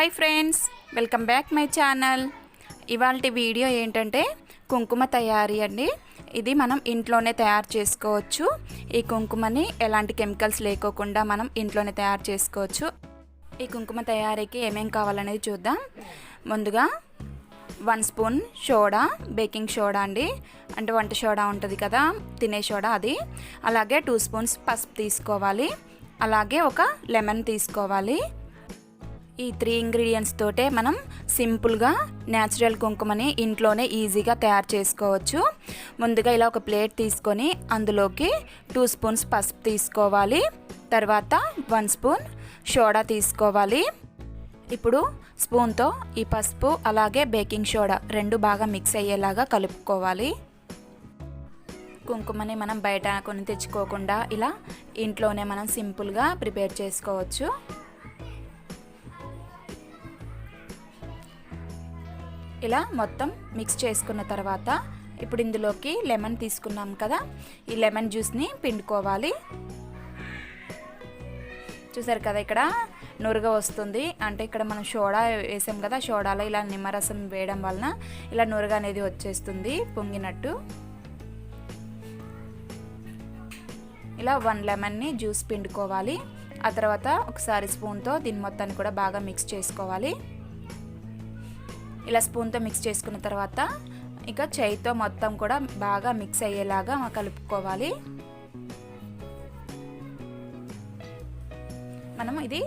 Hi friends, welcome back my channel. ఇవాల్టి video ఏంటంటే కుంకుమ తయారీ అండి. ఇది మనం ఇంట్లోనే తయారు చేసుకోవచ్చు. ఈ కుంకుమని ఎలాంటి కెమికల్స్ లేకోకుండా మనం ఇంట్లోనే తయారు చేసుకోవచ్చు. ఈ కుంకుమ తయారీకి ఏమేం కావాలనేది చూద్దాం. ముందుగా 1 స్పూన్ సోడా, బేకింగ్ సోడా అండి, అంటే వంట సోడా ఉంటుంది కదా, తినే సోడా అది. అలాగే 2 స్పూన్స్ పసుపు తీసుకోవాలి. అలాగే ఒక లెమన్ తీసుకోవాలి. ఈ 3 ఇంగ్రీడియంట్స్ తోటే మనం సింపుల్గా న్యాచురల్ కుంకుమని ఇంట్లోనే ఈజీగా తయారు చేసుకోవచ్చు. ముందుగా ఇలా ఒక ప్లేట్ తీసుకొని అందులోకి 2 స్పూన్స్ పసుపు తీసుకోవాలి. తర్వాత 1 స్పూన్ సోడా తీసుకోవాలి. ఇప్పుడు స్పూన్తో ఈ పసుపు అలాగే బేకింగ్ సోడా 2 బాగా మిక్స్ అయ్యేలాగా కలుపుకోవాలి. కుంకుమని మనం బయట కొని తెచ్చుకోకుండా ఇలా ఇంట్లోనే మనం సింపుల్గా ప్రిపేర్ చేసుకోవచ్చు. ఇలా మొత్తం మిక్స్ చేసుకున్న తర్వాత ఇప్పుడు ఇందులోకి లెమన్ తీసుకున్నాం కదా, ఈ లెమన్ జ్యూస్ని పిండుకోవాలి. చూసారు కదా, ఇక్కడ నురగ వస్తుంది. అంటే ఇక్కడ మనం సోడా వేసాం కదా, సోడాలో ఇలా నిమ్మరసం వేయడం వలన ఇలా నురగ అనేది వచ్చేస్తుంది పొంగినట్టు. ఇలా 1 లెమన్ని జ్యూస్ పిండుకోవాలి. ఆ తర్వాత ఒకసారి స్పూన్తో దీని మొత్తాన్ని కూడా బాగా మిక్స్ చేసుకోవాలి. ఇలా స్పూన్తో మిక్స్ చేసుకున్న తర్వాత ఇక చేయితో మొత్తం కూడా బాగా మిక్స్ అయ్యేలాగా కలుపుకోవాలి. మనం ఇది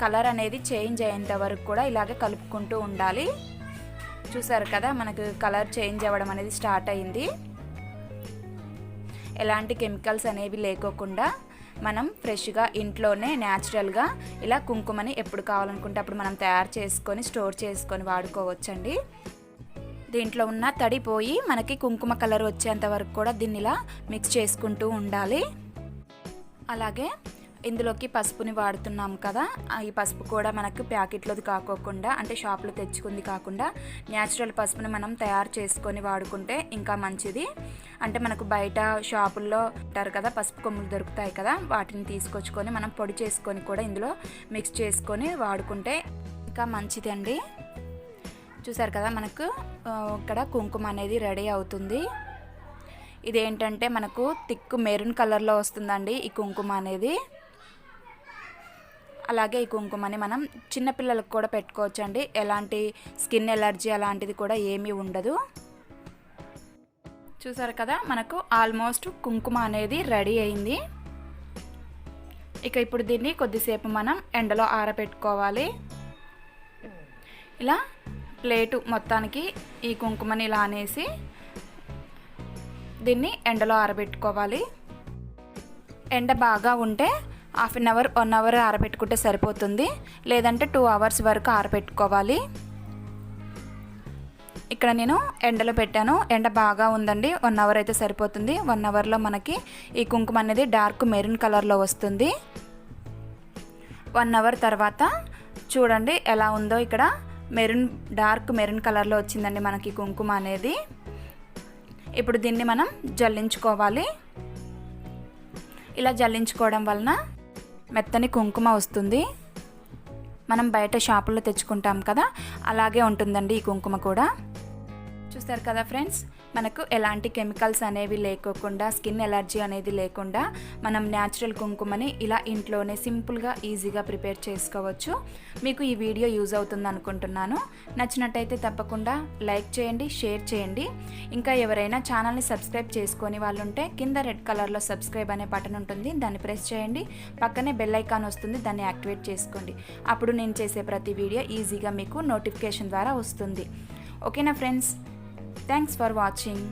కలర్ అనేది చేంజ్ అయ్యేంత వరకు కూడా ఇలాగే కలుపుకుంటూ ఉండాలి. చూసారు కదా, మనకు కలర్ చేంజ్ అవ్వడం అనేది స్టార్ట్ అయింది. ఎలాంటి కెమికల్స్ అనేవి లేకోకుండా మనం ఫ్రెష్గా ఇంట్లోనే న్యాచురల్గా ఇలా కుంకుమని ఎప్పుడు కావాలనుకుంటే అప్పుడు మనం తయారు చేసుకొని స్టోర్ చేసుకొని వాడుకోవచ్చండి. దీంట్లో ఉన్న తడి పోయి మనకి కుంకుమ కలర్ వచ్చేంత వరకు కూడా దీన్ని ఇలా మిక్స్ చేసుకుంటూ ఉండాలి. అలాగే ఇందులోకి పసుపుని వాడుతున్నాం కదా, ఈ పసుపు కూడా మనకు ప్యాకెట్లోది కాకోకుండా అంటే షాప్లో తెచ్చుకుంది కాకుండా న్యాచురల్ పసుపుని మనం తయారు చేసుకొని వాడుకుంటే ఇంకా మంచిది. అంటే మనకు బయట షాపుల్లో ఉంటారు కదా, పసుపు కొమ్ములు దొరుకుతాయి కదా, వాటిని తీసుకొచ్చుకొని మనం పొడి చేసుకొని కూడా ఇందులో మిక్స్ చేసుకొని వాడుకుంటే ఇంకా మంచిది అండి. చూసారు కదా, మనకు ఇక్కడ కుంకుమ అనేది రెడీ అవుతుంది. ఇదేంటంటే మనకు థిక్ మెరూన్ కలర్లో వస్తుందండి ఈ కుంకుమ అనేది. అలాగే ఈ కుంకుమని మనం చిన్నపిల్లలకు కూడా పెట్టుకోవచ్చు అండి. ఎలాంటి స్కిన్ ఎలర్జీ అలాంటిది కూడా ఏమీ ఉండదు. చూసారు కదా, మనకు ఆల్మోస్ట్ కుంకుమ అనేది రెడీ అయింది. ఇక ఇప్పుడు దీన్ని కొద్దిసేపు మనం ఎండలో ఆరబెట్టుకోవాలి. ఇలా ప్లేటు మొత్తానికి ఈ కుంకుమని ఇలా అనేసి దీన్ని ఎండలో ఆరబెట్టుకోవాలి. ఎండ బాగా ఉంటే 1/2 అవర్ 1 అవర్ ఆరబెట్టుకుంటే సరిపోతుంది. లేదంటే 2 అవర్స్ వరకు ఆరబెట్టుకోవాలి. ఇక్కడ నేను ఎండలో పెట్టాను. ఎండ బాగా ఉందండి, 1 అవర్ అయితే సరిపోతుంది. 1 అవర్లో మనకి ఈ కుంకుమ అనేది డార్క్ మెరూన్ కలర్లో వస్తుంది. 1 అవర్ తర్వాత చూడండి ఎలా ఉందో, ఇక్కడ డార్క్ మెరూన్ కలర్లో వచ్చిందండి మనకి కుంకుమ అనేది. ఇప్పుడు దీన్ని మనం జల్లించుకోవాలి. ఇలా జల్లించుకోవడం వలన మెత్తని కుంకుమ వస్తుంది. మనం బయట షాపుల్లో తెచ్చుకుంటాం కదా, అలాగే ఉంటుందండి ఈ కుంకుమ కూడా. చూస్తారు కదా ఫ్రెండ్స్, మనకు ఎలాంటి కెమికల్స్ అనేవి లేకోకుండా స్కిన్ ఎలర్జీ అనేది లేకుండా మనం న్యాచురల్ కుంకుమని ఇలా ఇంట్లోనే సింపుల్గా ఈజీగా ప్రిపేర్ చేసుకోవచ్చు. మీకు ఈ వీడియో యూజ్ అవుతుంది అనుకుంటున్నాను. నచ్చినట్టయితే తప్పకుండా లైక్ చేయండి, షేర్ చేయండి. ఇంకా ఎవరైనా ఛానల్ని సబ్స్క్రైబ్ చేసుకొని వాళ్ళు ఉంటే కింద రెడ్ కలర్లో సబ్స్క్రైబ్ అనే బటన్ ఉంటుంది, దాన్ని ప్రెస్ చేయండి. పక్కనే బెల్ ఐకాన్ వస్తుంది, దాన్ని యాక్టివేట్ చేసుకోండి. అప్పుడు నేను చేసే ప్రతి వీడియో ఈజీగా మీకు నోటిఫికేషన్ ద్వారా వస్తుంది. ఓకేనా ఫ్రెండ్స్, థ్యాంక్స్ ఫర్ వాచింగ్.